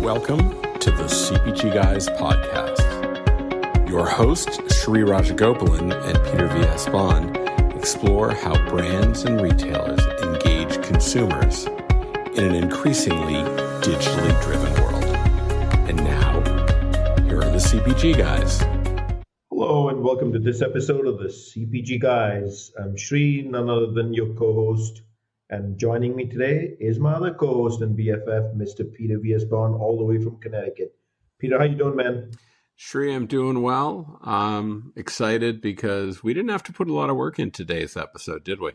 Welcome to the CPG Guys podcast. Your hosts, Shri Rajagopalan and Peter V.S. Bond, explore how brands and retailers engage consumers in an increasingly digitally driven world. And now, here are the CPG Guys. Hello and welcome to this episode of the CPG Guys. I'm Shri, none other than your co-host. And joining me today is my other co-host and BFF, Mr. Peter V.S. Bond, all the way from Connecticut. Peter, how you doing, man? Shri, I'm doing well. I'm excited because we didn't have to put a lot of work in today's episode, did we?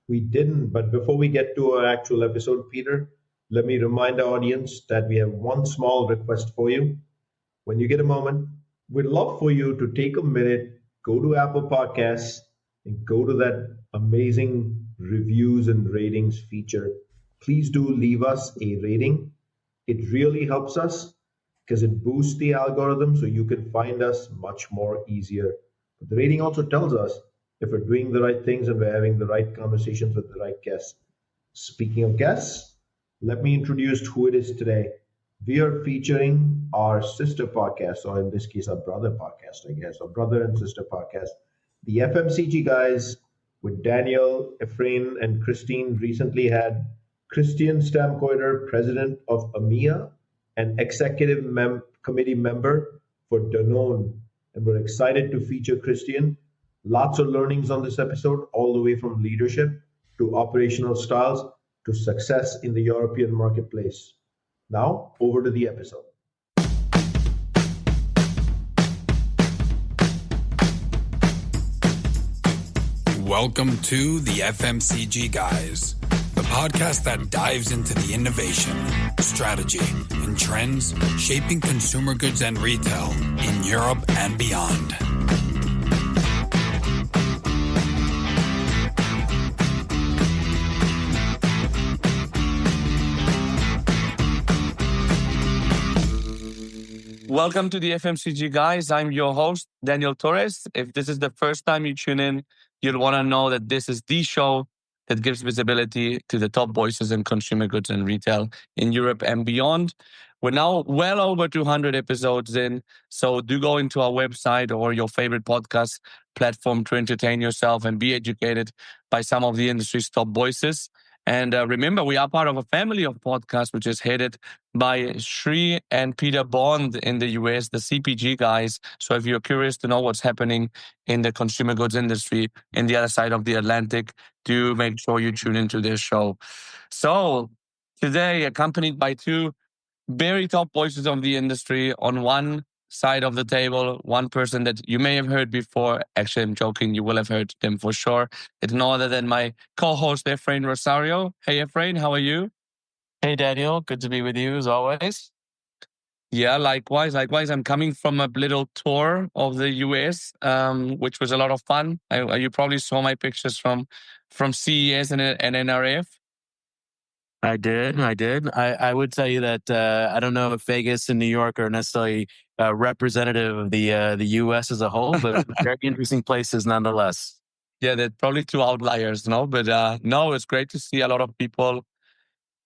We didn't, but before we get to our actual episode, Peter, let me remind our audience that we have one small request for you. When you get a moment, we'd love for you to take a minute, go to Apple Podcasts, and go to that amazing reviews and ratings feature. Please do leave us a rating. It really helps us because it boosts the algorithm so you can find us much more easier. But the rating also tells us if we're doing the right things and we're having the right conversations with the right guests. Speaking of guests, let me introduce who it is today. We are featuring our sister podcast, or in this case, our brother podcast, I guess, our brother and sister podcast, the FMCG Guys, with Daniel, Efrain, and Christine. Recently had Christian Stammkoetter, president of EMEA and executive committee member for Danone. And we're excited to feature Christian. Lots of learnings on this episode, all the way from leadership to operational styles to success in the European marketplace. Now, over to the episode. Welcome to the FMCG Guys, the podcast that dives into the innovation, strategy, and trends shaping consumer goods and retail in Europe and beyond. Welcome to the FMCG Guys. I'm your host, Daniel Torres. If this is the first time you tune in, you'll want to know that this is the show that gives visibility to the top voices in consumer goods and retail in Europe and beyond. We're now well over 200 episodes in, so do go into our website or your favorite podcast platform to entertain yourself and be educated by some of the industry's top voices. And remember, we are part of a family of podcasts, which is headed by Shri and Peter Bond in the US, the CPG Guys. So if you're curious to know what's happening in the consumer goods industry in the other side of the Atlantic, do make sure you tune into this show. So today, accompanied by two very top voices of the industry on one side of the table, one person that you may have heard before. Actually, I'm joking. You will have heard them for sure. It's no other than my co-host, Efrain Rosario. Hey, Efrain, how are you? Hey, Daniel. Good to be with you as always. Yeah, likewise. I'm coming from a little tour of the US, which was a lot of fun. You probably saw my pictures from CES and NRF. I did. I would tell you that I don't know if Vegas and New York are necessarily representative of the U.S. as a whole, but very interesting places nonetheless. Yeah, they're probably two outliers, no? But no, it's great to see a lot of people.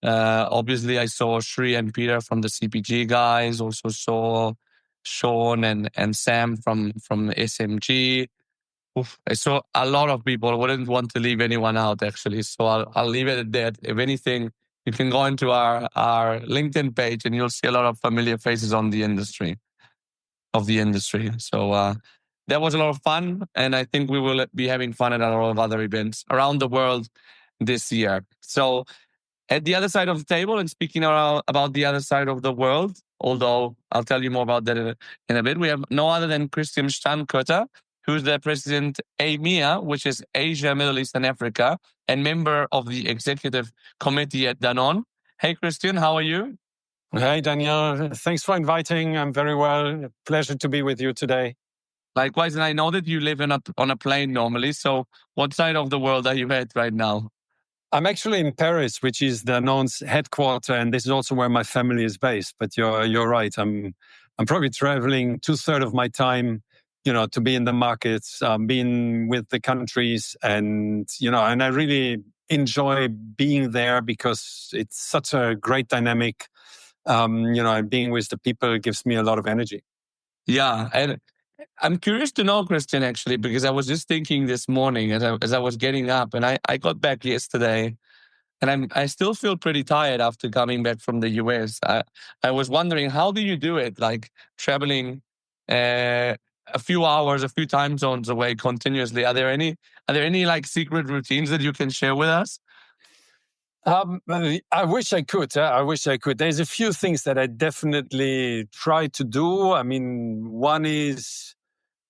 Obviously, I saw Shri and Peter from the CPG Guys. Also saw Sean and Sam from SMG. Oof, I saw a lot of people. I wouldn't want to leave anyone out, actually. So I'll leave it at that. If anything, you can go into our LinkedIn page and you'll see a lot of familiar faces of the industry. So that was a lot of fun. And I think we will be having fun at a lot of other events around the world this year. So at the other side of the table, and speaking about the other side of the world, although I'll tell you more about that in a bit, we have no other than Christian Stammkoetter, who's the president EMEA, which is Asia, Middle East, and Africa, and member of the executive committee at Danone. Hey, Christian, how are you? Hey, Daniel. Thanks for inviting. I'm very well. Pleasure to be with you today. Likewise, and I know that you live on a plane normally. So what side of the world are you at right now? I'm actually in Paris, which is Danone's headquarters, and this is also where my family is based. But you're right. I'm probably traveling 2/3 of my time to be in the markets, being with the countries, and I really enjoy being there because it's such a great dynamic. And being with the people gives me a lot of energy. Yeah. And I'm curious to know, Christian, actually, because I was just thinking this morning as I was getting up, and I got back yesterday, and I still feel pretty tired after coming back from the US. I was wondering, how do you do it? Like traveling a few hours, a few time zones away continuously. Are there any like secret routines that you can share with us? I wish I could. I wish I could. There's a few things that I definitely try to do. I mean, one is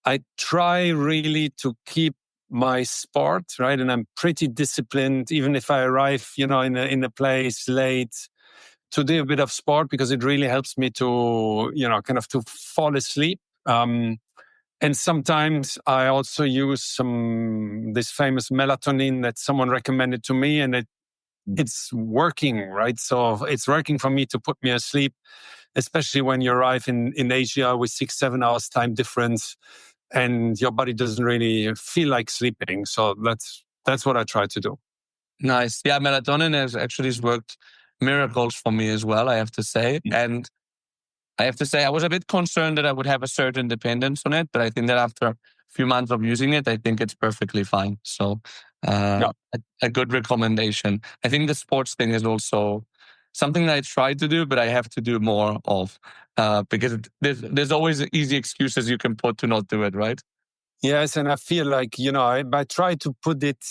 I try really to keep my sport, right? And I'm pretty disciplined, even if I arrive, in a place late, to do a bit of sport, because it really helps me to, kind of to fall asleep. And sometimes I also use this famous melatonin that someone recommended to me, and it's working, right? So it's working for me to put me asleep, especially when you arrive in Asia with 6-7 hours time difference, and your body doesn't really feel like sleeping. So that's what I try to do. Nice. Yeah, melatonin has worked miracles for me as well, I have to say. And I have to say, I was a bit concerned that I would have a certain dependence on it, but I think that after a few months of using it, I think it's perfectly fine. So a good recommendation. I think the sports thing is also something that I try to do, but I have to do more of because there's always easy excuses you can put to not do it, right? Yes, and I feel like, I try to put it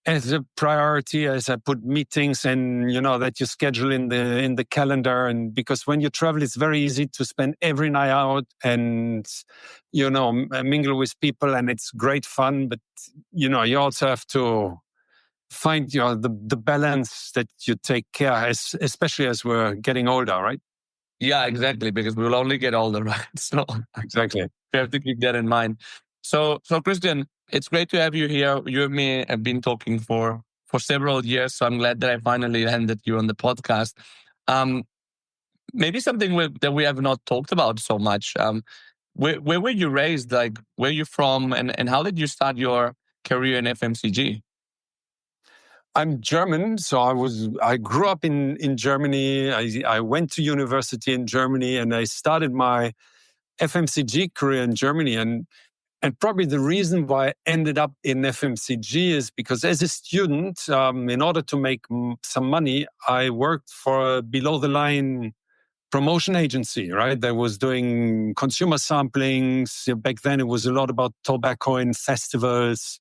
as a priority, as I put meetings and, that you schedule in the calendar. And because when you travel, it's very easy to spend every night out and, mingle with people, and it's great fun. But, you also have to find the balance that you take care, especially as we're getting older, right? Yeah, exactly. Because we'll only get older, right? So exactly, we have to keep that in mind. So Christian, it's great to have you here. You and me have been talking for several years, so I'm glad that I finally landed you on the podcast. Maybe something that we have not talked about so much. Where were you raised? Like, where are you from, and how did you start your career in FMCG? I'm German, so I grew up in Germany. I went to university in Germany, and I started my FMCG career in Germany. And probably the reason why I ended up in FMCG is because as a student, in order to make some money, I worked for a below-the-line promotion agency, right? That was doing consumer samplings. Back then, it was a lot about tobacco in festivals,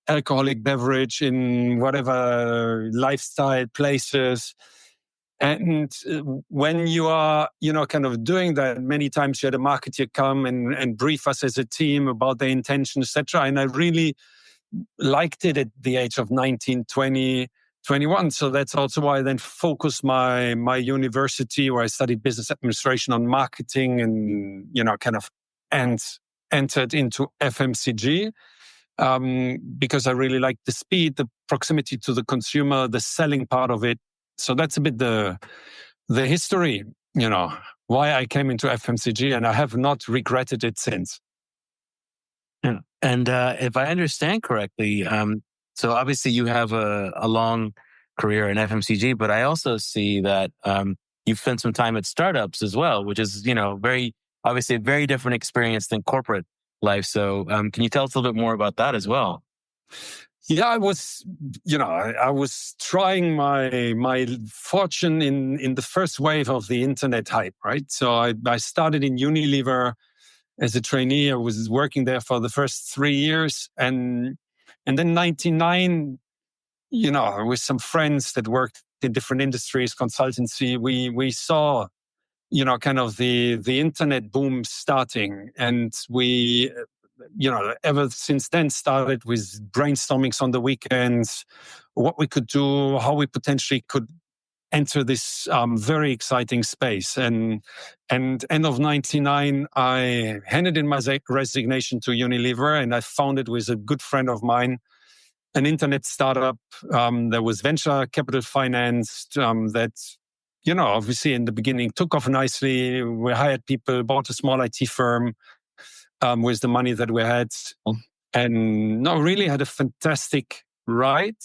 alcoholic beverage in whatever lifestyle places. And when you are, kind of doing that, many times you had a marketer come and brief us as a team about their intention, etc. And I really liked it at the age of 19, 20, 21. So that's also why I then focused my university, where I studied business administration, on marketing, and, and entered into FMCG. Because I really like the speed, the proximity to the consumer, the selling part of it. So that's a bit the history, why I came into FMCG, and I have not regretted it since. Yeah. And if I understand correctly, so obviously you have a long career in FMCG, but I also see that you've spent some time at startups as well, which is, obviously a very different experience than corporate life. So can you tell us a little bit more about that as well? Yeah, I was trying my fortune in the first wave of the internet hype, right? So I started in Unilever as a trainee. I was working there for the first 3 years, and then 99, with some friends that worked in different industries, consultancy, we saw, kind of the internet boom starting, and we, ever since then started with brainstormings on the weekends, what we could do, how we potentially could enter this very exciting space. And end of 99, I handed in my resignation to Unilever, and I founded with a good friend of mine an internet startup that was venture capital financed, that, obviously in the beginning took off nicely. We hired people, bought a small IT firm with the money that we had, and really had a fantastic ride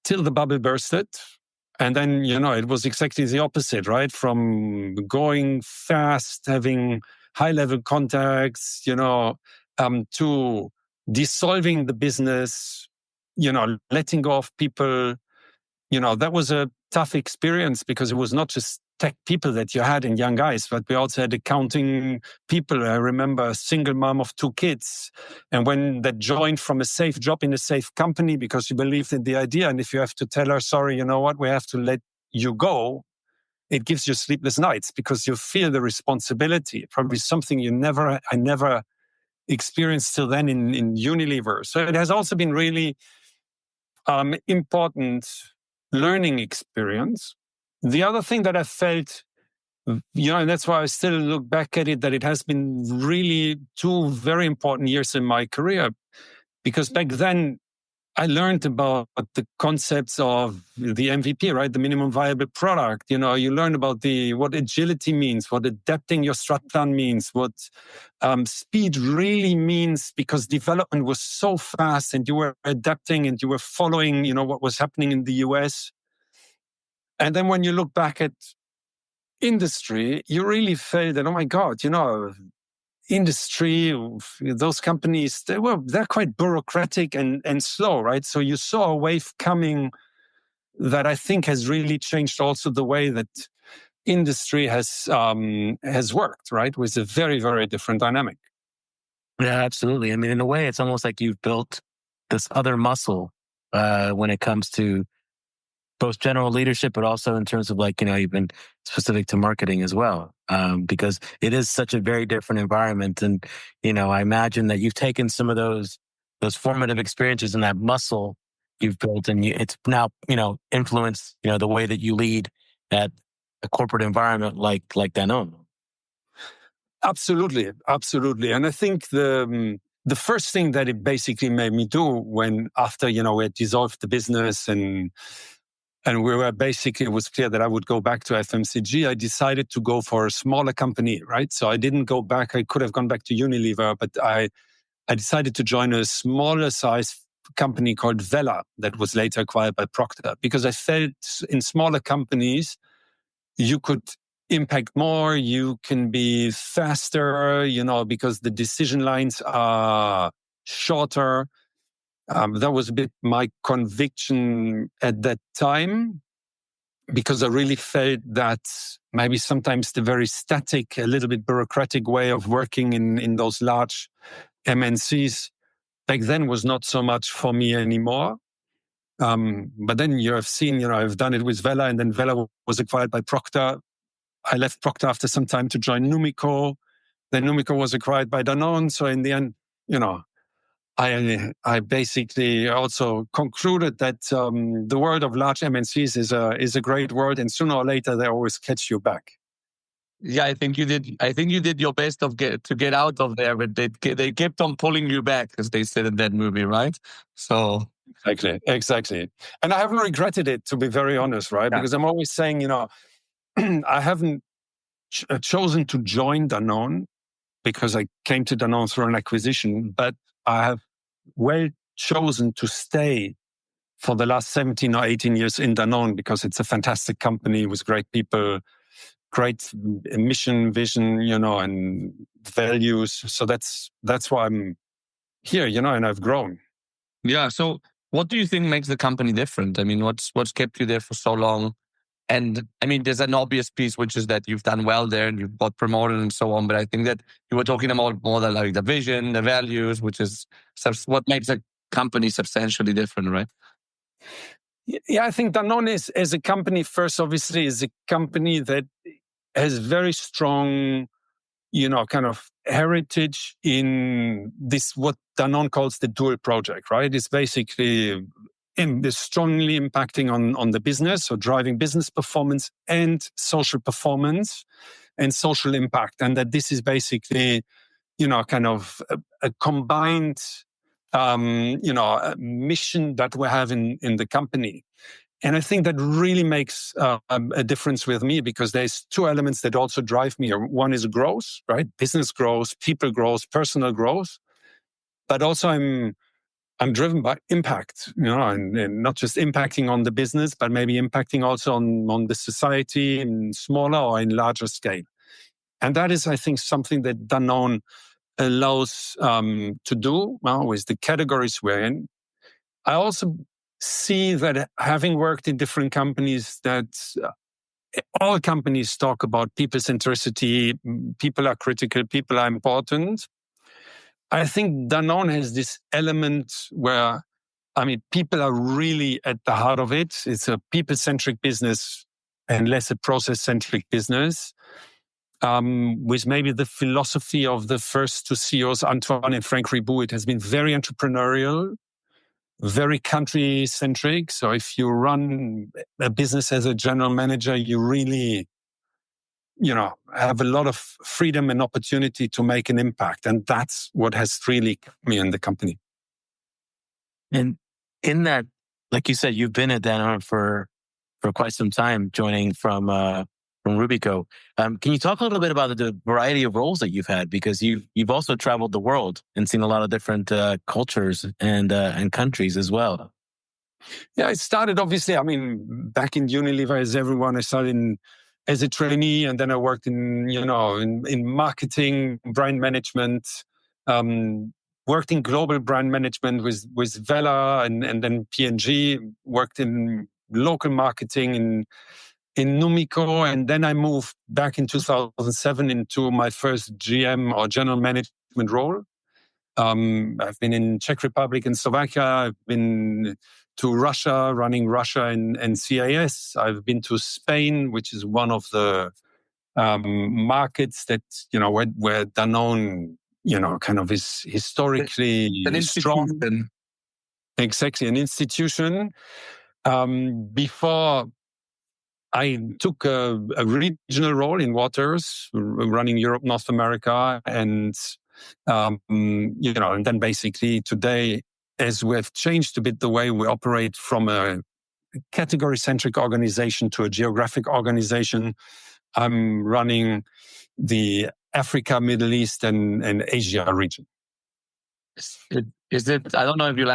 till the bubble bursted. And then, it was exactly the opposite, right? From going fast, having high-level contacts, to dissolving the business, letting go of people. That was a tough experience because it was not just tech people that you had in Young Guys, but we also had accounting people. I remember a single mom of 2 kids. And when that joined from a safe job in a safe company because she believed in the idea. And if you have to tell her, sorry, you know what, we have to let you go, it gives you sleepless nights because you feel the responsibility, probably something I never experienced till then in Unilever. So it has also been really important learning experience. The other thing that I felt, and that's why I still look back at it, that it has been really 2 very important years in my career, because back then I learned about the concepts of the MVP, right? The minimum viable product. You learn about what agility means, what adapting your strat plan means, what speed really means, because development was so fast and you were adapting and you were following, what was happening in the US. And then when you look back at industry, you really felt that, oh my God, industry, those companies, they're quite bureaucratic and slow, right? So you saw a wave coming that I think has really changed also the way that industry has worked, right? With a very, very different dynamic. Yeah, absolutely. I mean, in a way, it's almost like you've built this other muscle when it comes to both general leadership, but also in terms of you've been specific to marketing as well, because it is such a very different environment. And, I imagine that you've taken some of those formative experiences and that muscle you've built, and it's now, influenced, the way that you lead at a corporate environment like Danone. Absolutely. Absolutely. And I think the first thing that it basically made me do after, we had dissolved the business and we were basically, it was clear that I would go back to FMCG. I decided to go for a smaller company, right? So I didn't go back. I could have gone back to Unilever, but I decided to join a smaller size company called Vela that was later acquired by Procter, because I felt in smaller companies, you could impact more, you can be faster, because the decision lines are shorter. That was a bit my conviction at that time, because I really felt that maybe sometimes the very static, a little bit bureaucratic way of working in those large MNCs back then was not so much for me anymore. But then you have seen, I've done it with Vela, and then Vela was acquired by Procter. I left Procter after some time to join Numico. Then Numico was acquired by Danone. So in the end, I basically also concluded that the world of large MNCs is a great world, and sooner or later they always catch you back. Yeah, I think you did your best to get out of there, but they kept on pulling you back, as they said in that movie, right? So exactly, and I haven't regretted it, to be very honest, right? Yeah. Because I'm always saying, I haven't chosen to join Danone because I came to Danone through an acquisition, but I have chosen to stay for the last 17 or 18 years in Danone because it's a fantastic company with great people, great mission, vision, and values. So that's why I'm here, and I've grown. Yeah. So what do you think makes the company different? I mean, what's kept you there for so long? And I mean, there's an obvious piece, which is that you've done well there and you've got promoted and so on. But I think that you were talking about more than like the vision, the values, which is what makes a company substantially different, right? Yeah, I think Danone as a company, first, obviously, is a company that has very strong, kind of heritage in this, what Danone calls the dual project, right? It's basically strongly impacting on the business, so driving business performance and social performance and social impact. And that this is basically, kind of a combined, a mission that we have in the company. And I think that really makes a difference with me, because there's 2 elements that also drive me. One is growth, right? Business growth, people growth, personal growth. But also I'm driven by impact, and not just impacting on the business, but maybe impacting also on the society in smaller or in larger scale. And that is, I think, something that Danone allows to do with the categories we're in. I also see that, having worked in different companies, that all companies talk about people centricity, people are critical, people are important. I think Danone has this element where, people are really at the heart of it. It's a people-centric business and less a process-centric business. With maybe the philosophy of the first two CEOs, Antoine and Frank Ribou, it has been very entrepreneurial, very country-centric. So if you run a business as a general manager, you really, have a lot of freedom and opportunity to make an impact. And that's what has really kept me in the company. And in that, like you said, you've been at Danone for quite some time, joining from Rubico. Can you talk a little bit about the variety of roles that you've had? Because you've also traveled the world and seen a lot of different cultures and countries as well. Yeah, it started obviously, back in Unilever, as everyone, I started as a trainee, and then I worked in marketing, brand management, worked in global brand management with Vela and then P&G, worked in local marketing in Numico, and then I moved back in 2007 into my first GM or general management role. I've been in Czech Republic and Slovakia. I've been to Russia, running Russia and CIS. I've been to Spain, which is one of the markets that, where Danone, kind of is historically strong. Exactly, an institution. Before I took a regional role in Waters, running Europe, North America, and and then basically today, as we've changed a bit the way we operate from a category-centric organization to a geographic organization, I'm running the Africa, Middle East, and Asia region. Is it? I don't know if you'll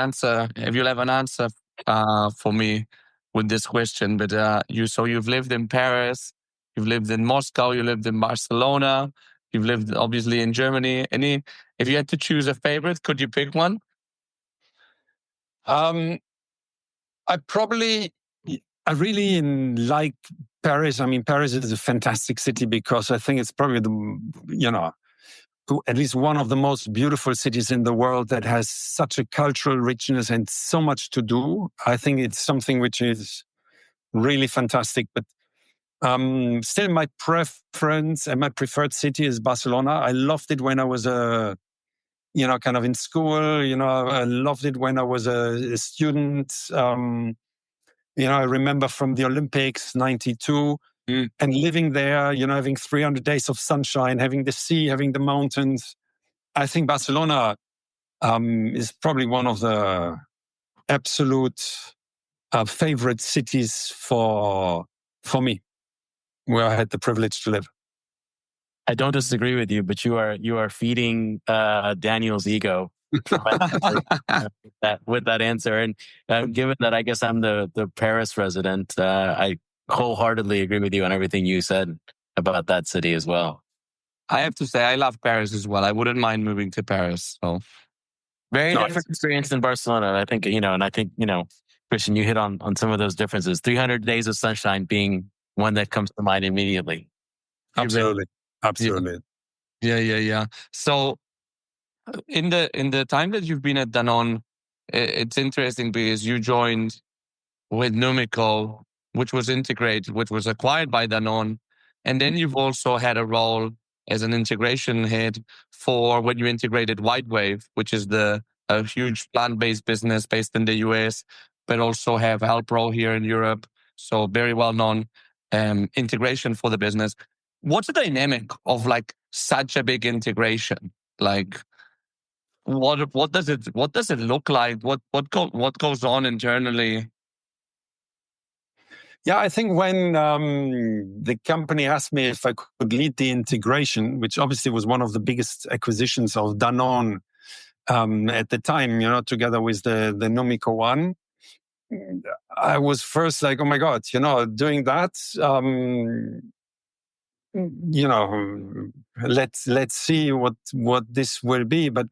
have an answer for me with this question, but you've lived in Paris, you've lived in Moscow, you lived in Barcelona, you've lived obviously in Germany. If you had to choose a favorite, could you pick one? I really like Paris. Paris is a fantastic city because I think it's probably at least one of the most beautiful cities in the world that has such a cultural richness and so much to do. I think it's something which is really fantastic. But still, my preference and my preferred city is Barcelona. I loved it when I was kind of in school. I loved it when I was a student. I remember from the Olympics, 92, and living there, having 300 days of sunshine, having the sea, having the mountains. I think Barcelona is probably one of the absolute favorite cities for me, where I had the privilege to live. I don't disagree with you, but you are feeding Daniel's ego with that answer. And given that I guess I'm the Paris resident, I wholeheartedly agree with you on everything you said about that city as well. I have to say, I love Paris as well. I wouldn't mind moving to Paris. So very different experience than Barcelona. I think, Christian, you hit on some of those differences. 300 days of sunshine being one that comes to mind immediately. Absolutely. Yeah. So in the time that you've been at Danone, it's interesting because you joined with Numico, which was integrated, which was acquired by Danone. And then you've also had a role as an integration head for when you integrated White Wave, which is a huge plant-based business based in the US, but also have Alpro here in Europe. So very well-known integration for the business. What's the dynamic of such a big integration? What does it look like? What goes on internally? Yeah, I think when the company asked me if I could lead the integration, which obviously was one of the biggest acquisitions of Danone at the time, together with the Nomico one. I was first like, oh my God, doing that, let's see what this will be. But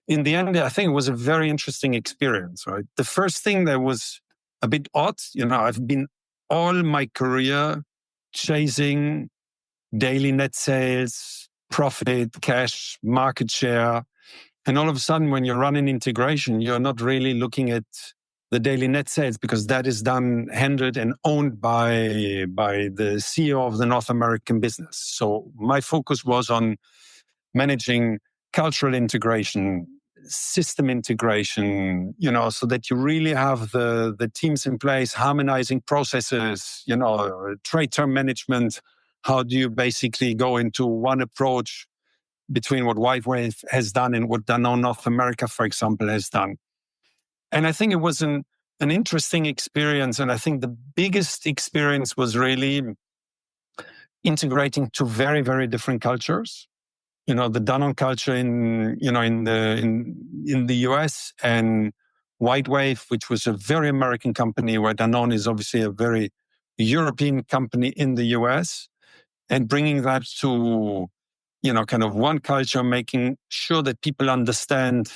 in the end, I think it was a very interesting experience, right? The first thing that was a bit odd, I've been all my career chasing daily net sales, profit, cash, market share. And all of a sudden, when you're running integration, you're not really looking at the daily net sales because that is handled and owned by the CEO of the North American business. So my focus was on managing cultural integration, system integration, so that you really have the teams in place, harmonizing processes, trade term management. How do you basically go into one approach between what WhiteWave has done and what Danone North America, for example, has done? And I think it was an interesting experience. And I think the biggest experience was really integrating two very, very different cultures. The Danone culture in the US, and WhiteWave, which was a very American company, where Danone is obviously a very European company in the US, and bringing that to, kind of one culture, making sure that people understand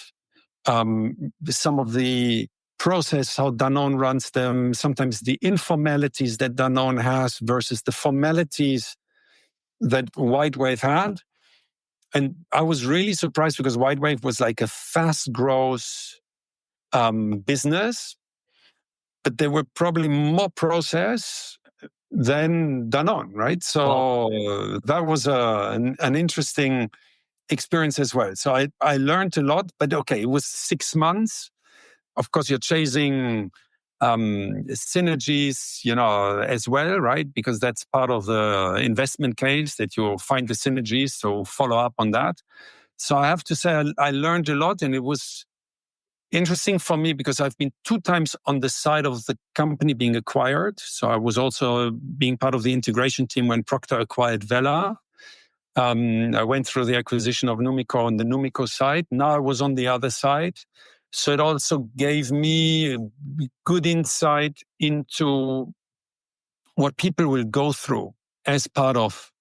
some of the process, how Danone runs them, sometimes the informalities that Danone has versus the formalities that WhiteWave had. And I was really surprised because WhiteWave was like a fast growth business, but they were probably more process than Danone, right? So that was an interesting experience as well. So I learned a lot, but okay, it was 6 months. Of course, you're chasing synergies, as well, right? Because that's part of the investment case, that you find the synergies. So follow up on that. So I have to say, I learned a lot, and it was interesting for me because I've been 2 times on the side of the company being acquired. So I was also being part of the integration team when Procter acquired Vela. I went through the acquisition of Nomico on the Nomico side. Now I was on the other side. So it also gave me a good insight into what people will go through as part of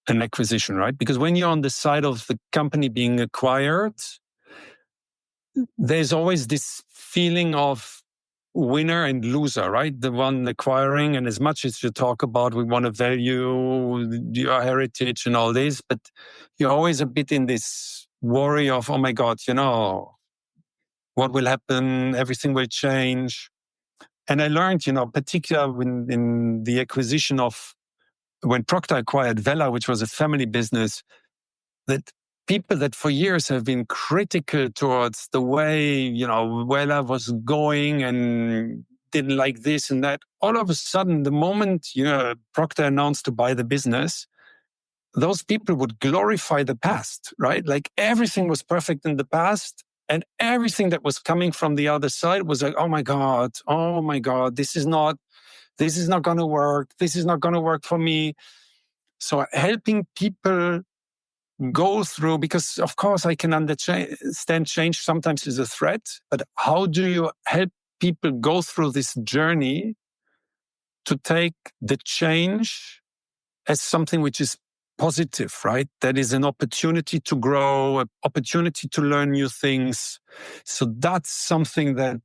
an acquisition, right? Because when you're on the side of the company being acquired, there's always this feeling of winner and loser, right? The one acquiring, and as much as you talk about, we want to value your heritage and all this, but you're always a bit in this worry of, oh my God, what will happen? Everything will change. And I learned, particularly in the acquisition of, when Procter acquired Vela, which was a family business, that people that for years have been critical towards the way, Vela was going and didn't like this and that, all of a sudden, the moment Procter announced to buy the business, those people would glorify the past, right? Like everything was perfect in the past. And everything that was coming from the other side was like, oh my God, this is not going to work. This is not going to work for me. So helping people go through, because of course I can understand change sometimes is a threat, but how do you help people go through this journey to take the change as something which is positive, right? That is an opportunity to grow, an opportunity to learn new things. So that's something that,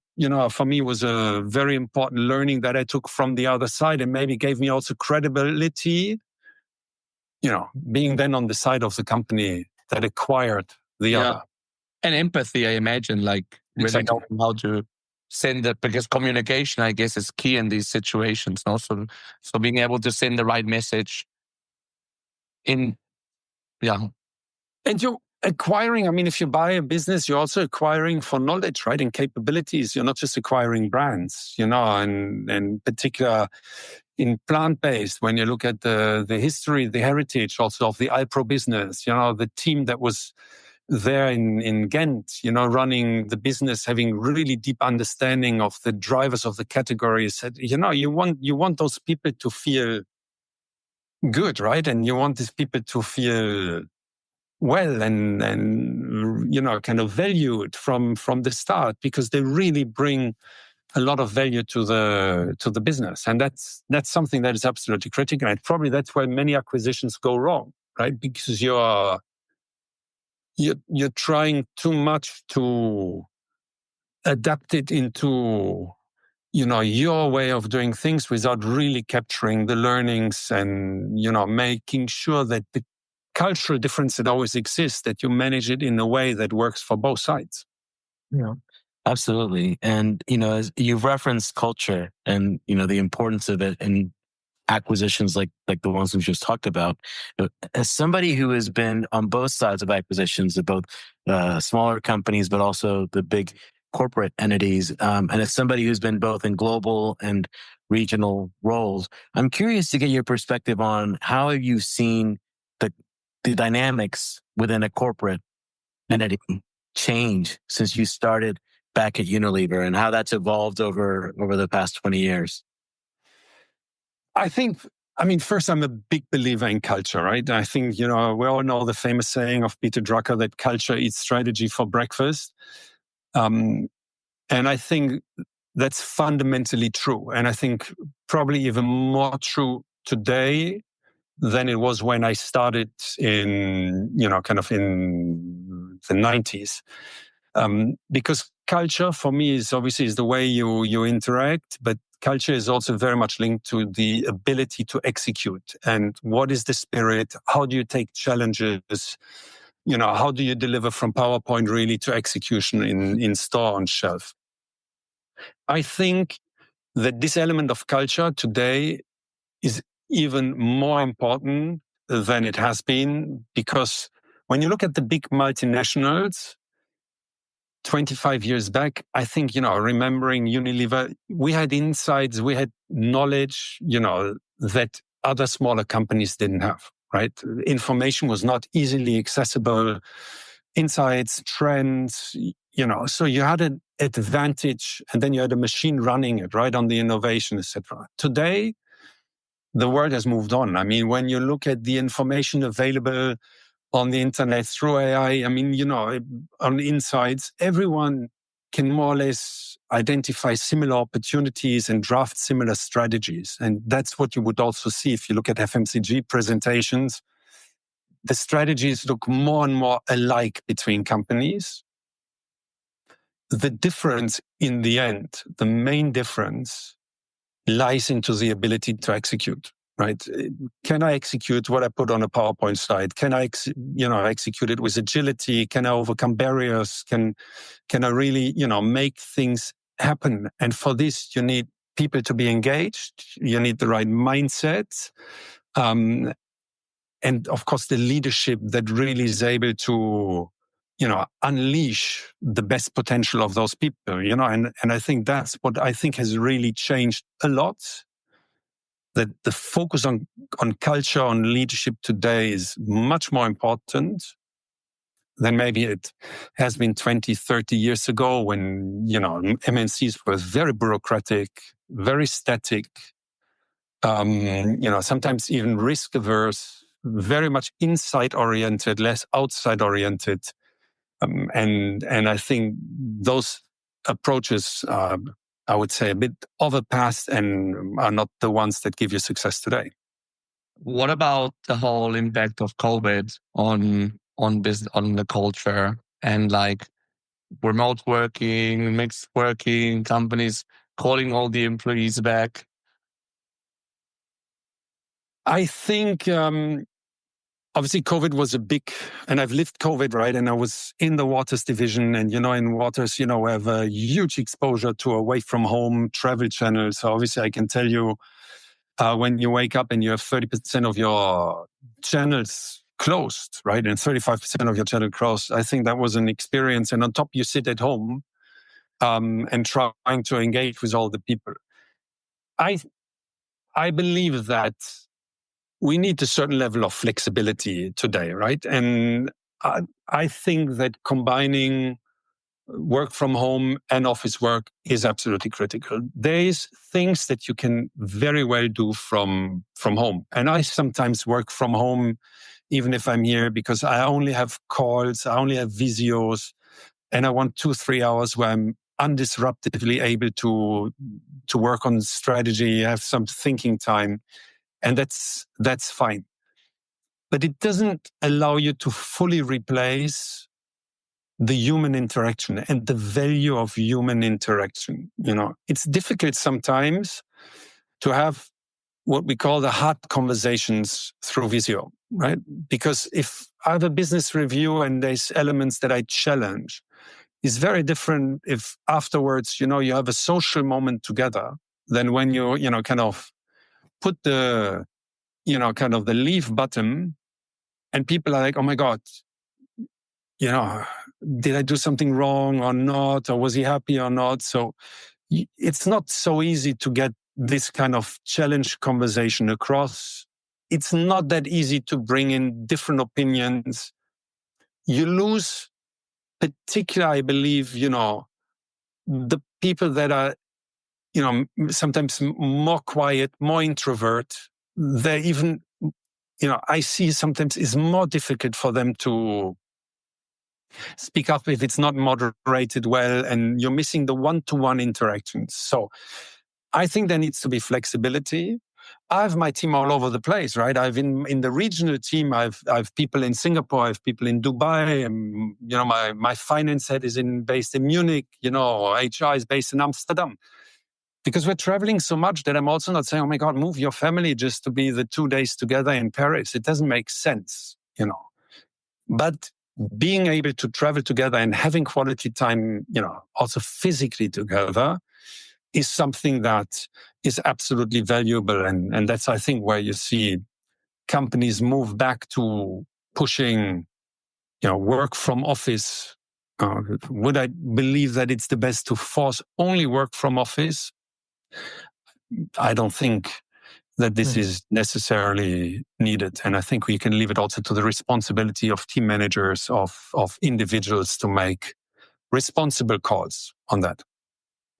for me was a very important learning that I took from the other side, and maybe gave me also credibility, being then on the side of the company that acquired the other. And empathy, I imagine, like really Exactly. knowing how to send it, because communication, I guess, is key in these situations. Also, so being able to send the right message And you're acquiring, if you buy a business, you're also acquiring for knowledge, right? And capabilities. You're not just acquiring brands, and particular in plant-based, when you look at the history, the heritage also of the iPro business, the team that was there in Ghent, running the business, having really deep understanding of the drivers of the categories. You want those people to feel good, right? And you want these people to feel well and kind of valued from the start, because they really bring a lot of value to the business. And that's something that is absolutely critical. And probably that's where many acquisitions go wrong, right? Because you're trying too much to adapt it into, your way of doing things without really capturing the learnings and, making sure that the cultural difference that always exists, that you manage it in a way that works for both sides. Yeah, absolutely. And, as you've referenced culture and, the importance of it in acquisitions like the ones we've just talked about, as somebody who has been on both sides of acquisitions of both smaller companies, but also the big corporate entities, and as somebody who's been both in global and regional roles, I'm curious to get your perspective on how have you seen the dynamics within a corporate entity change since you started back at Unilever, and how that's evolved over the past 20 years? First, I'm a big believer in culture, right? I think, we all know the famous saying of Peter Drucker that culture eats strategy for breakfast. And I think that's fundamentally true. And I think probably even more true today than it was when I started in, kind of in the 90s. Because culture for me is the way you interact, but culture is also very much linked to the ability to execute. And what is the spirit? How do you take challenges? How do you deliver from PowerPoint really to execution in store on shelf? I think that this element of culture today is even more important than it has been, because when you look at the big multinationals, 25 years back, I think, remembering Unilever, we had insights, we had knowledge, that other smaller companies didn't have, right? Information was not easily accessible, insights, trends, so you had an advantage, and then you had a machine running it, right, on the innovation, etc. Today, the world has moved on. When you look at the information available on the internet through AI, on insights, everyone can more or less identify similar opportunities and draft similar strategies. And that's what you would also see if you look at FMCG presentations. The strategies look more and more alike between companies. The difference in the end, the main difference, lies into the ability to execute, right? Can I execute what I put on a PowerPoint slide? Can I, execute it with agility? Can I overcome barriers? Can I really, make things happen? And for this, you need people to be engaged. You need the right mindset. And of course, the leadership that really is able to, unleash the best potential of those people, and I think that's what I think has really changed a lot. That the focus on culture, on leadership today is much more important than maybe it has been 20, 30 years ago when, MNCs were very bureaucratic, very static, sometimes even risk averse, very much inside oriented, less outside oriented. And I think those approaches are, I would say, a bit overpassed and are not the ones that give you success today. What about the whole impact of COVID on business, on the culture, and like remote working, mixed working, companies calling all the employees back? I think obviously COVID was a big, and I've lived COVID, right? And I was in the waters division, and, in waters, we have a huge exposure to away from home travel channels. So obviously I can tell you, when you wake up and you have 30% of your channels closed, right? And 35% of your channel closed, I think that was an experience. And on top, you sit at home, and trying to engage with all the people. I believe that we need a certain level of flexibility today, right? And I think that combining work from home and office work is absolutely critical. There's things that you can very well do from home. And I sometimes work from home even if I'm here, because I only have calls, I only have visios, and I want 2-3 hours where I'm undisruptively able to work on strategy, have some thinking time, and that's fine. But it doesn't allow you to fully replace the human interaction and the value of human interaction. It's difficult sometimes to have what we call the hard conversations through Visio, right? Because if I have a business review and there's elements that I challenge, it's very different if afterwards, you have a social moment together than when you kind of put the, kind of the leave button and people are like, oh my God, did I do something wrong or not? Or was he happy or not? So it's not so easy to get this kind of challenge conversation across. It's not that easy to bring in different opinions. You lose particularly, I believe, the people that are, sometimes more quiet, more introvert. They're even, I see sometimes it's more difficult for them to speak up if it's not moderated well, and you're missing the one-to-one interactions. So I think there needs to be flexibility. I have my team all over the place, right? I've in the regional team, I've people in Singapore, I have people in Dubai, and my finance head is based in Munich, HR is based in Amsterdam. Because we're traveling so much that I'm also not saying, oh my God, move your family just to be the 2 days together in Paris. It doesn't make sense, But being able to travel together and having quality time, also physically together, is something that is absolutely valuable. And that's, I think, where you see companies move back to pushing, work from office. Would I believe that it's the best to force only work from office? I don't think that this is necessarily needed. And I think we can leave it also to the responsibility of team managers, of individuals to make responsible calls on that.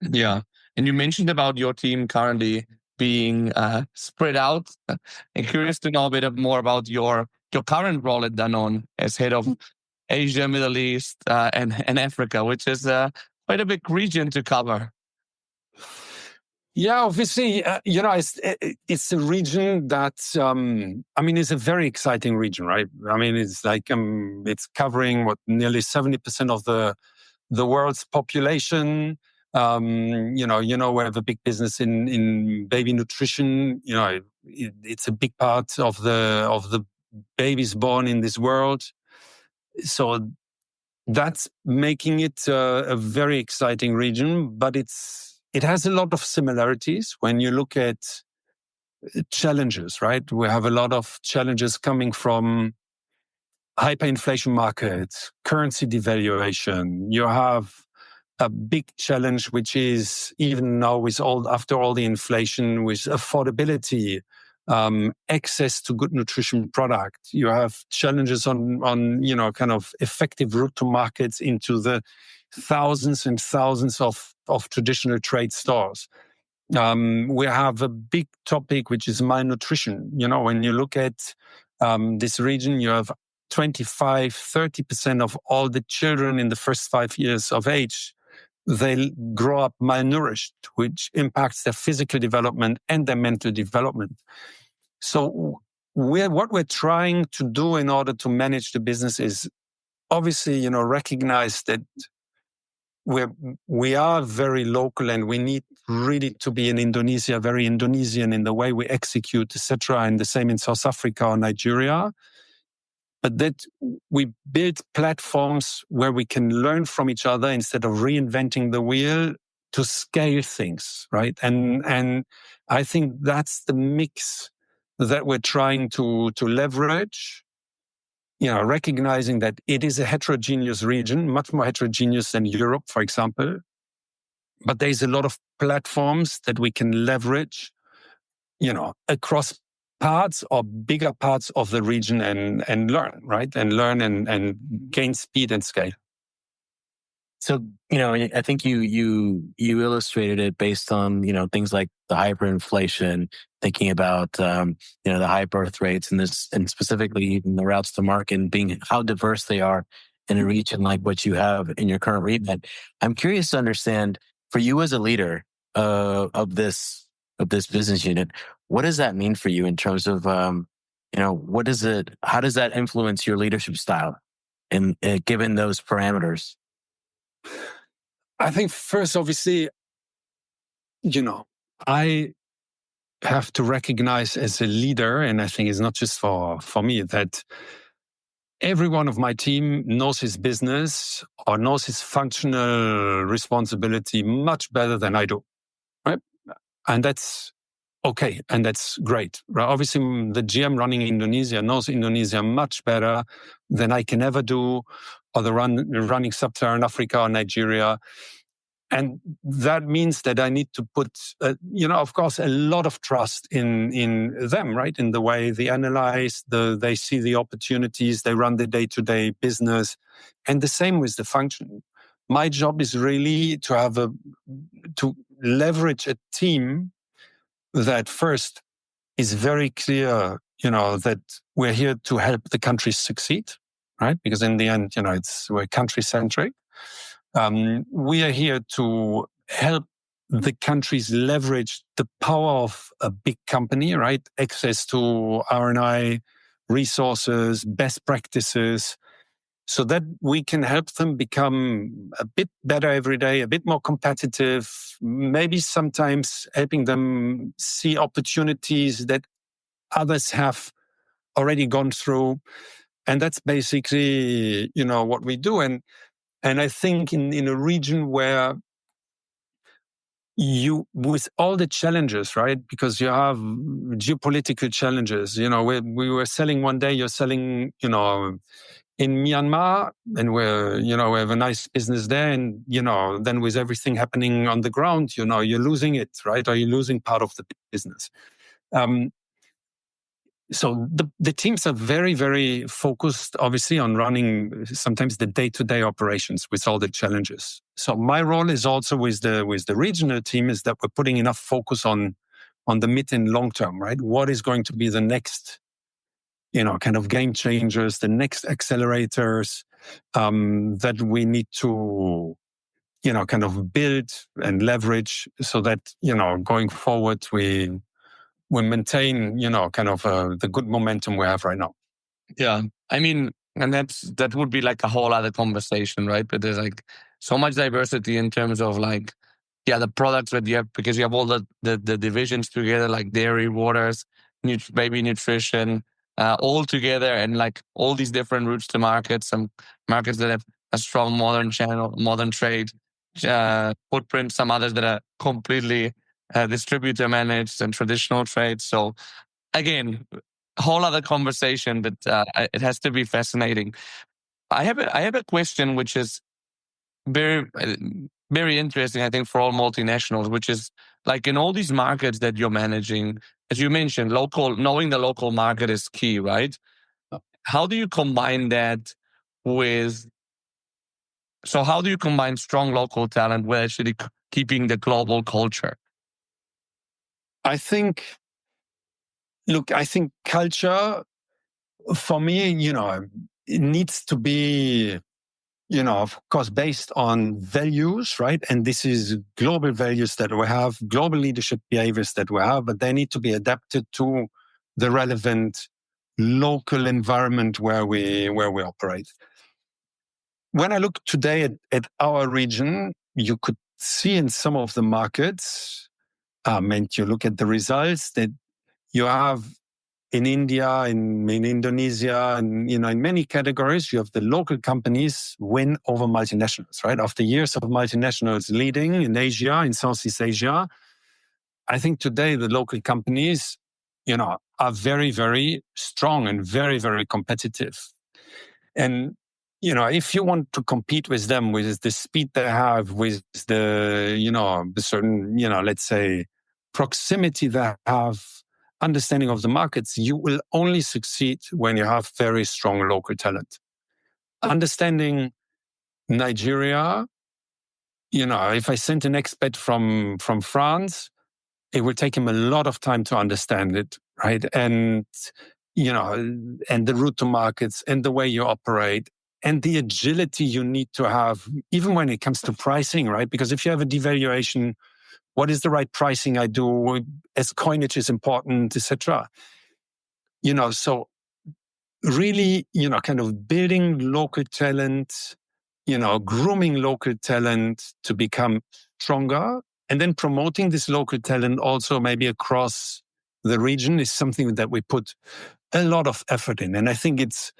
Yeah. And you mentioned about your team currently being spread out. I'm curious to know a bit more about your current role at Danone as head of Asia, Middle East, and Africa, which is quite a big region to cover. Yeah, obviously, it's a region that, it's a very exciting region, right? It's like, it's covering nearly 70% of the world's population. We have a big business in baby nutrition. It's a big part of the babies born in this world. So that's making it a very exciting region, but it has a lot of similarities when you look at challenges, right? We have a lot of challenges coming from hyperinflation markets, currency devaluation. You have a big challenge, which is even now after all the inflation, with affordability, access to good nutrition product. You have challenges on kind of effective route to markets into the thousands and thousands of traditional trade stores. We have a big topic, which is malnutrition. When you look at this region, you have 25-30% of all the children in the first 5 years of age, they grow up malnourished, which impacts their physical development and their mental development. So what we're trying to do in order to manage the business is obviously, recognize that we are very local, and we need really to be in Indonesia, very Indonesian in the way we execute, etc. And the same in South Africa or Nigeria. But that we build platforms where we can learn from each other instead of reinventing the wheel to scale things, right? And I think that's the mix that we're trying to leverage. Recognizing that it is a heterogeneous region, much more heterogeneous than Europe, for example. But there's a lot of platforms that we can leverage, across parts or bigger parts of the region and learn, right? And learn and gain speed and scale. So, I think you illustrated it based on, things like the hyperinflation, thinking about, the high birth rates and specifically even the routes to market and being how diverse they are in a region like what you have in your current remit. I'm curious to understand, for you as a leader of this business unit, what does that mean for you in terms of, how does that influence your leadership style and given those parameters? I think first, obviously, I have to recognize as a leader, and I think it's not just for me, that every one of my team knows his business or knows his functional responsibility much better than I do, right? And that's okay, and that's great. Right? Obviously, the GM running Indonesia knows Indonesia much better than I can ever do, or the running Sub-Saharan Africa or Nigeria. And that means that I need to put, of course, a lot of trust in them, right? In the way they analyze, they see the opportunities, they run the day-to-day business, and the same with the function. My job is really to leverage a team that first is very clear, that we're here to help the country succeed, right? Because in the end, we're country-centric. We are here to help the countries leverage the power of a big company, right? Access to R&I resources, best practices, so that we can help them become a bit better every day, a bit more competitive, maybe sometimes helping them see opportunities that others have already gone through. And that's basically, what we do. And I think in a region where with all the challenges, right? Because you have geopolitical challenges, we were selling one day, you're selling, in Myanmar, and we have a nice business there. And, then with everything happening on the ground, you're losing it, right? Or you're losing part of the business. So the teams are very, very focused, obviously, on running sometimes the day-to-day operations with all the challenges. So my role is also with the regional team is that we're putting enough focus on the mid and long term, right? What is going to be the next, kind of game changers, the next accelerators that we need to, kind of build and leverage so that, going forward, we maintain, kind of the good momentum we have right now. Yeah. I mean, and that would be like a whole other conversation, right? But there's like so much diversity in terms of like, the products that you have, because you have all the divisions together, like dairy, waters, baby nutrition, all together, and like all these different routes to market. Some markets that have a strong modern channel, modern trade footprint, some others that are completely distributor managed and traditional trade. So again, a whole other conversation, but it has to be fascinating. I have a question which is very, very interesting, I think, for all multinationals, which is like in all these markets that you're managing, as you mentioned, knowing the local market is key, right? How do you combine that how do you combine strong local talent with actually keeping the global culture? I think culture, for me, it needs to be, of course, based on values, right? And this is global values that we have, global leadership behaviors that we have, but they need to be adapted to the relevant local environment where we operate. When I look today at our region, you could see in some of the markets, and you look at the results that you have in India, in Indonesia, and in many categories, you have the local companies win over multinationals, right? After years of multinationals leading in Asia, in Southeast Asia, I think today the local companies, are very, very strong and very, very competitive. And, if you want to compete with them with the speed they have, with the certain, let's say, proximity they have, understanding of the markets, you will only succeed when you have very strong local talent. Understanding Nigeria if I sent an expat from France, it would take him a lot of time to understand it, right? And, and the route to markets and the way you operate and the agility you need to have, even when it comes to pricing, right? Because if you have a devaluation, what is the right pricing I do as coinage is important, etc. So really, kind of building local talent, grooming local talent to become stronger, and then promoting this local talent also maybe across the region is something that we put a lot of effort in. And I think it's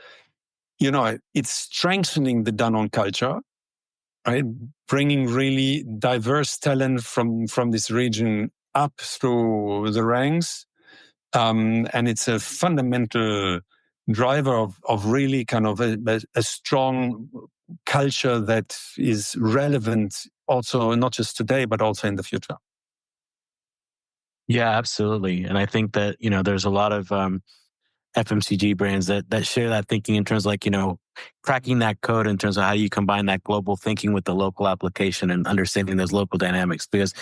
strengthening the Danone culture, right? Bringing really diverse talent from this region up through the ranks. And it's a fundamental driver of really kind of a strong culture that is relevant also not just today, but also in the future. Yeah, absolutely. And I think that, there's a lot of FMCG brands that share that thinking in terms of like, cracking that code in terms of how you combine that global thinking with the local application and understanding those local dynamics. Because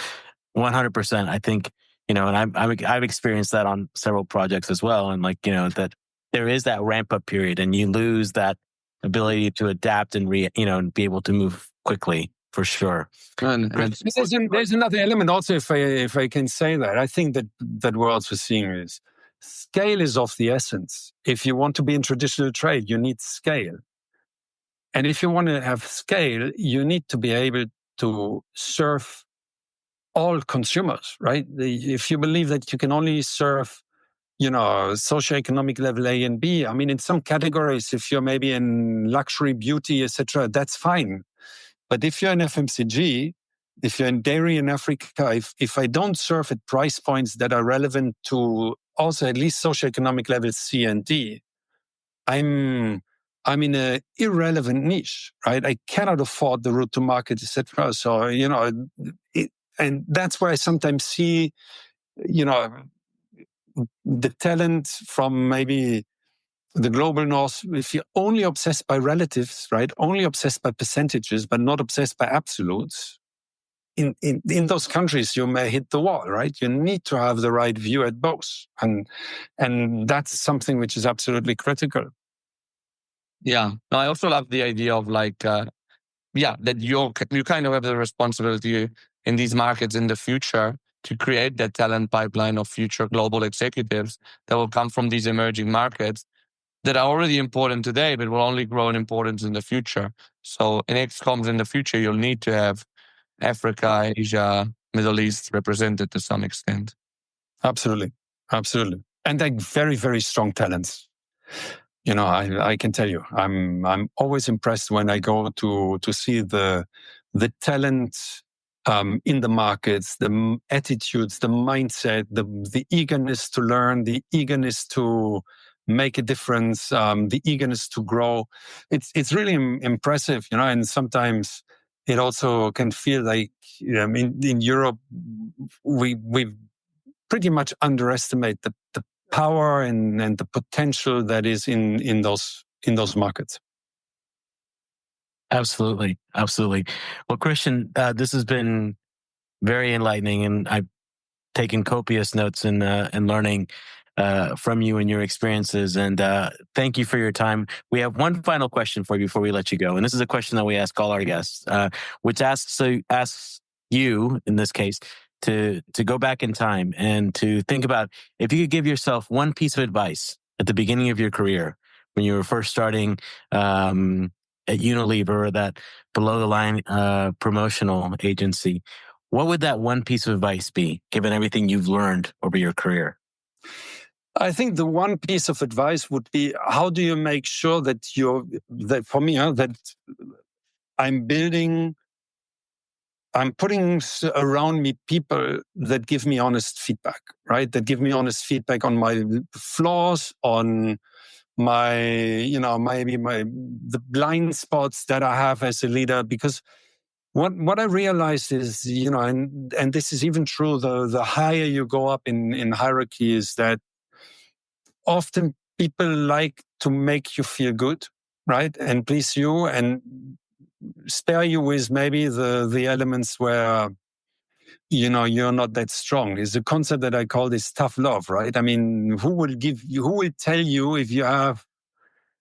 100%, I think, and I've experienced that on several projects as well. And like, that there is that ramp up period and you lose that ability to adapt and and be able to move quickly for sure. And there's another element also, if I can say that, I think that we're also seeing is scale is of the essence. If you want to be in traditional trade, you need scale. And if you want to have scale, you need to be able to serve all consumers, right? If you believe that you can only serve, socioeconomic level A and B, I mean, in some categories, if you're maybe in luxury, beauty, etc., that's fine. But if you're in FMCG, if you're in dairy in Africa, if I don't serve at price points that are relevant to also at least socioeconomic levels C and D, I'm in an irrelevant niche, right? I cannot afford the route to market, etc. So, and that's where I sometimes see, the talent from maybe the global north. If you're only obsessed by relatives, right? Only obsessed by percentages, but not obsessed by absolutes. In those countries, you may hit the wall, right? You need to have the right view at both. And that's something which is absolutely critical. Yeah. No, I also love the idea of like, that you kind of have the responsibility in these markets in the future to create that talent pipeline of future global executives that will come from these emerging markets that are already important today, but will only grow in importance in the future. So in XComs in the future, you'll need to have Africa, Asia, Middle East represented to some extent. Absolutely. And they're very, very strong talents. I can tell you, I'm always impressed when I go to see the talent in the markets, the attitudes, the mindset, the eagerness to learn, the eagerness to make a difference, the eagerness to grow. It's really impressive, and sometimes it also can feel like in Europe we pretty much underestimate the power and the potential that is in those markets. Absolutely. Well, Christian, this has been very enlightening, and I've taken copious notes and learning from you and your experiences. And thank you for your time. We have one final question for you before we let you go, and this is a question that we ask all our guests, which asks you, in this case, to go back in time and to think about if you could give yourself one piece of advice at the beginning of your career when you were first starting at Unilever, that below the line promotional agency. What would that one piece of advice be, given everything you've learned over your career? I think the one piece of advice would be, how do you make sure that that I'm putting around me people that give me honest feedback, right? That give me honest feedback on my flaws, on my, the blind spots that I have as a leader. Because what I realized is, and this is even true, the higher you go up in hierarchy, is that often people like to make you feel good, right? And please you. And spare you with maybe the elements where, you're not that strong. Is a concept that I call this tough love, right? I mean, who will tell you if you have,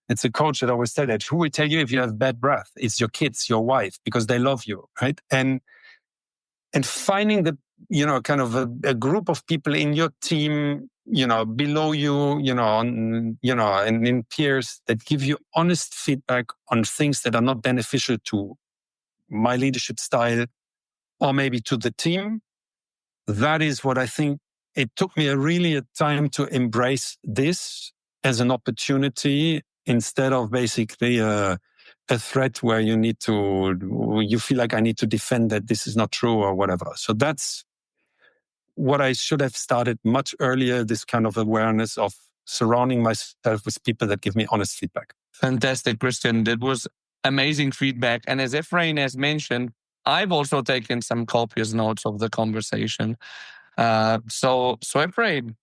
it's a coach that always said that, who will tell you if you have bad breath? It's your kids, your wife, because they love you, right? And finding the, kind of a group of people in your team, below you, and in peers that give you honest feedback on things that are not beneficial to my leadership style or maybe to the team. That is what I think. It took me a time to embrace this as an opportunity instead of basically a threat where you feel like I need to defend that this is not true or whatever. So that's what I should have started much earlier, this kind of awareness of surrounding myself with people that give me honest feedback. Fantastic, Christian. That was amazing feedback. And as Ephraim has mentioned, I've also taken some copious notes of the conversation. So Ephraim,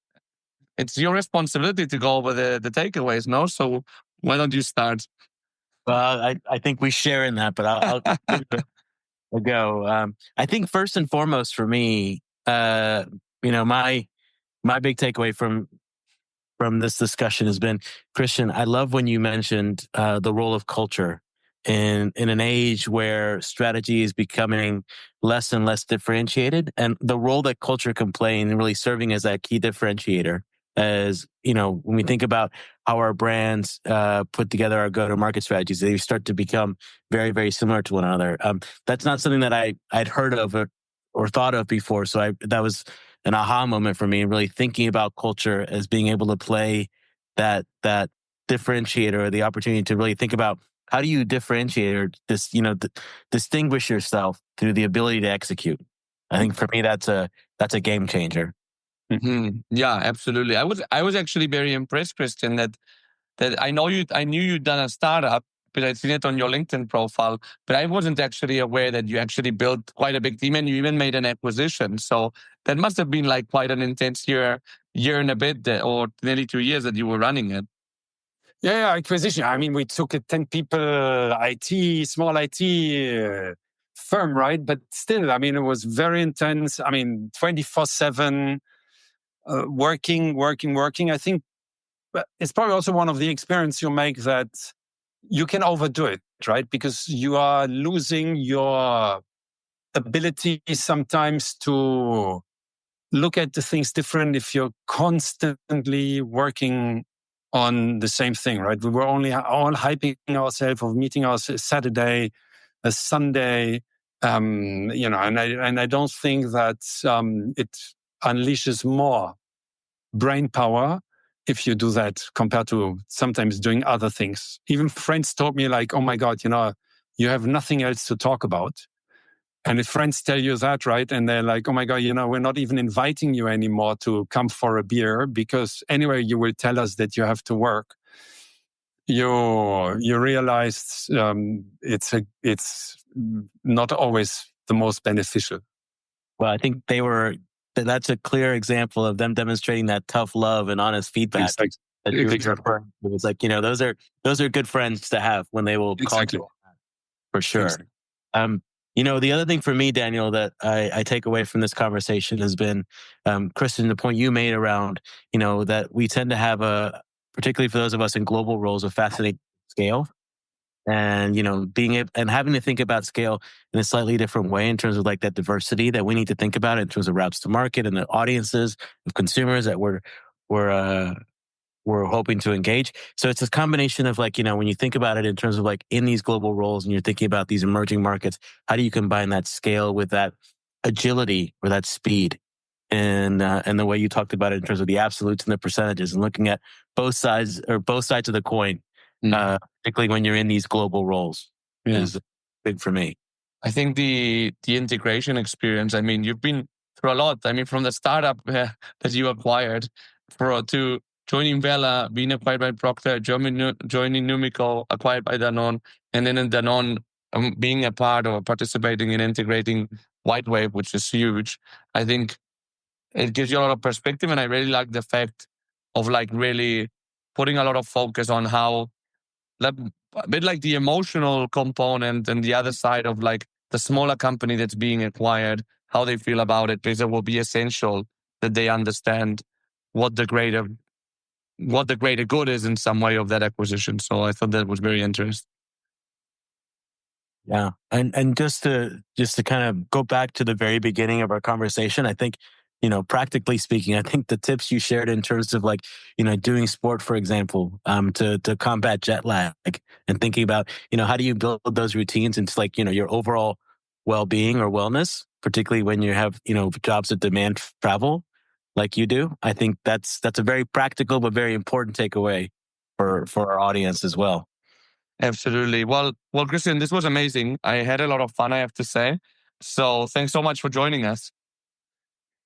it's your responsibility to go over the takeaways, no? So why don't you start? Well, I think we share in that, but I'll give it a go. I think first and foremost for me, my big takeaway from this discussion has been, Christian, I love when you mentioned the role of culture in an age where strategy is becoming less and less differentiated, and the role that culture can play in really serving as that key differentiator. As when we think about how our brands put together our go-to-market strategies, they start to become very, very similar to one another. That's not something that I'd heard of or thought of before. So that was an aha moment for me, and really thinking about culture as being able to play that differentiator, or the opportunity to really think about how do you differentiate or distinguish yourself through the ability to execute. I think for me that's a game changer. Mm-hmm. Yeah, absolutely. I was actually very impressed, Christian, that I knew you'd done a startup, but I'd seen it on your LinkedIn profile, but I wasn't actually aware that you actually built quite a big team and you even made an acquisition. So that must have been like quite an intense year and a bit, or nearly 2 years that you were running it. Yeah, acquisition. I mean, we took a 10 people small IT firm, right? But still, I mean, it was very intense. I mean, 24/7 working. I think it's probably also one of the experience you make that you can overdo it, right? Because you are losing your ability sometimes to look at the things different if you're constantly working on the same thing, right? We were all hyping ourselves of meeting our Saturday, a Sunday, and I don't think that it unleashes more brain power if you do that compared to sometimes doing other things. Even friends told me like, oh my God, you have nothing else to talk about. And if friends tell you that, right, and they're like, oh my God, we're not even inviting you anymore to come for a beer because anyway, you will tell us that you have to work. You realize it's not always the most beneficial. Well, I think that's a clear example of them demonstrating that tough love and honest feedback. Exactly. That you were it's like, those are good friends to have when they will call you for sure. Exactly. The other thing for me, Daniel, that I take away from this conversation has been, Kristen, the point you made around, that we tend to have particularly for those of us in global roles, a fascinating scale. And, being able and having to think about scale in a slightly different way in terms of like that diversity that we need to think about in terms of routes to market and the audiences of consumers that we're hoping to engage. So it's a combination of like, when you think about it in terms of like in these global roles and you're thinking about these emerging markets, how do you combine that scale with that agility or that speed? And the way you talked about it in terms of the absolutes and the percentages and looking at both sides of the coin, particularly when you're in these global roles, is big for me. I think the integration experience, I mean, you've been through a lot. I mean, from the startup that you acquired to joining Vela, being acquired by Procter, joining Numico, acquired by Danone, and then in Danone, being a part or participating in integrating Whitewave, which is huge. I think it gives you a lot of perspective, and I really like the fact of like really putting a lot of focus on how a bit like the emotional component and the other side of like the smaller company that's being acquired, how they feel about it, because it will be essential that they understand what the greater good is in some way of that acquisition. So I thought that was very interesting. Yeah. And just to kind of go back to the very beginning of our conversation, I think, practically speaking, I think the tips you shared in terms of like, doing sport, for example, to combat jet lag and thinking about, how do you build those routines into like, your overall well-being or wellness, particularly when you have, jobs that demand travel like you do. I think that's a very practical but very important takeaway for our audience as well. Absolutely. Well, Christian, this was amazing. I had a lot of fun, I have to say. So thanks so much for joining us.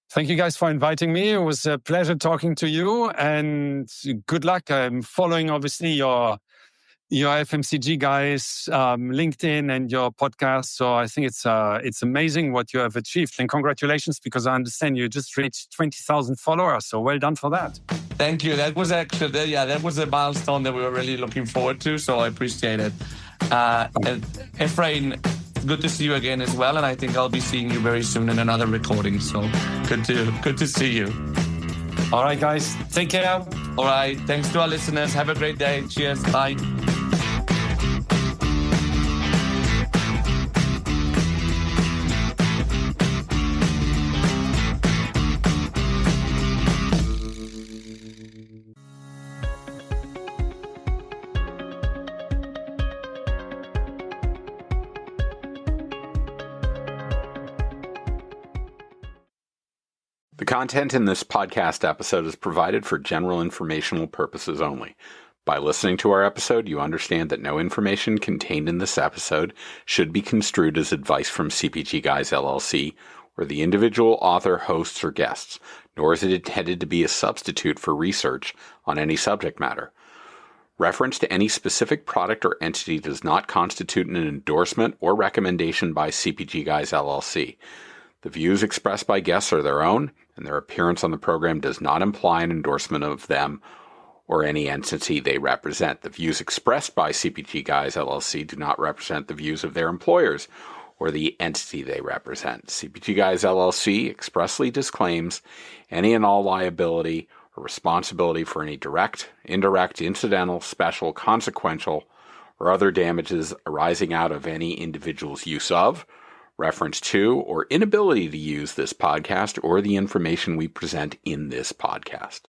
Thank you guys for inviting me. It was a pleasure talking to you, and good luck. I'm following obviously your FMCG guys LinkedIn and your podcast. So I think it's amazing what you have achieved, and congratulations, because I understand you just reached 20,000 followers. So well done for that. Thank you. That was actually, that was a milestone that we were really looking forward to. So I appreciate it. And Efrain, good to see you again as well. And I think I'll be seeing you very soon in another recording. So good to see you. All right, guys. Take care. All right. Thanks to our listeners. Have a great day. Cheers. Bye. The content in this podcast episode is provided for general informational purposes only. By listening to our episode, you understand that no information contained in this episode should be construed as advice from CPG Guys LLC or the individual author, hosts, or guests, nor is it intended to be a substitute for research on any subject matter. Reference to any specific product or entity does not constitute an endorsement or recommendation by CPG Guys LLC. The views expressed by guests are their own, and their appearance on the program does not imply an endorsement of them or any entity they represent. The views expressed by CPG Guys LLC do not represent the views of their employers or the entity they represent. CPG Guys LLC expressly disclaims any and all liability or responsibility for any direct, indirect, incidental, special, consequential, or other damages arising out of any individual's use of, reference to, or inability to use this podcast or the information we present in this podcast.